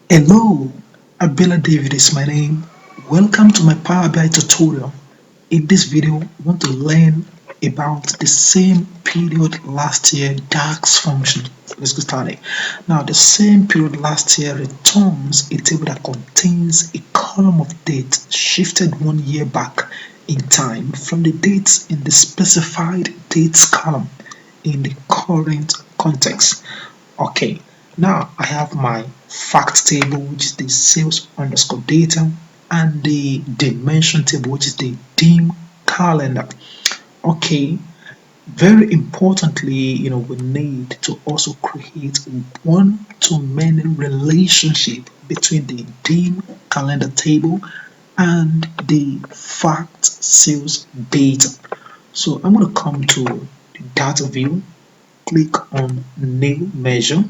Hello, Abela David is my name. Welcome to my Power BI tutorial. In this video, we want to learn about the same period last year DAX function. Let's get started. Now, the same period last year returns a table that contains a column of dates shifted 1 year back in time from the dates in the specified dates column in the current context. Okay, now I have my fact table, which is the sales underscore data, and the dimension table, which is the dim calendar. Okay, very importantly, we need to also create one-to-many relationship between the dim calendar table and the fact sales data. So I'm going to come to the data view, click on new measure.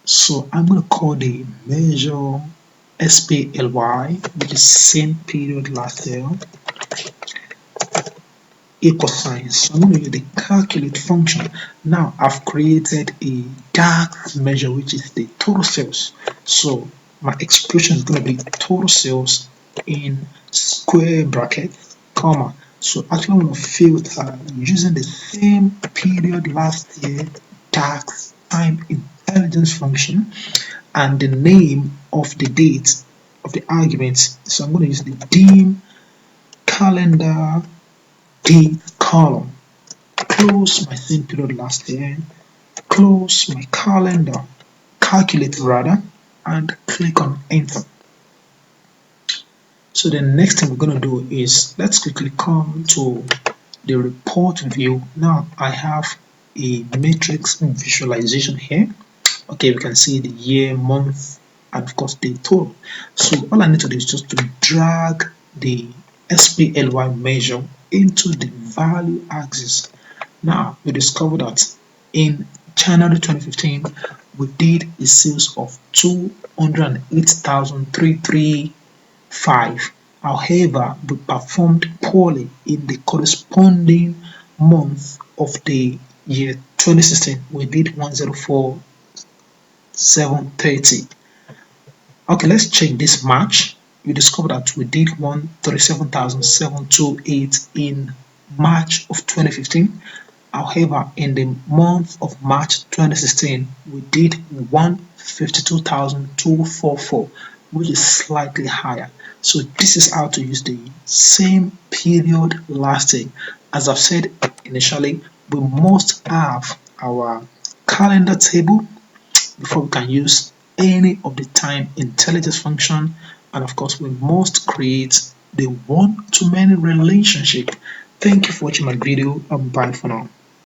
So I'm going to call the measure SPLY, which is same period last year, equal sign. So I'm going to use the calculate function. Now I've created a DAX measure, which is the total sales. So my expression is going to be total sales in square brackets, comma. So actually I'm going to filter using the same period last year DAX time intelligence function and the name of the date of the arguments. So I'm going to use the dim calendar date column. Close my same period last year, close my calendar, calculate rather, and click on enter. So the next thing we're going to do is let's quickly come to the report view. Now I have a matrix visualization here. Okay, we can see the year, month, and of course the total. So all I need to do is just to drag the SPLY measure into the value axis. Now we discover that in January 2015 we did a sales of 208,335. However, we performed poorly in the corresponding month of the year 2016. We did 104,730. Okay, let's check this match. You discover that we did 137,728 in March of 2015. However, in the month of March 2016, we did 152,244, which is slightly higher. So this is how to use the same period last year. As I've said initially, we must have our calendar table before we can use any of the time intelligence function, and of course we must create the one-to-many relationship. Thank you for watching my video, and bye for now.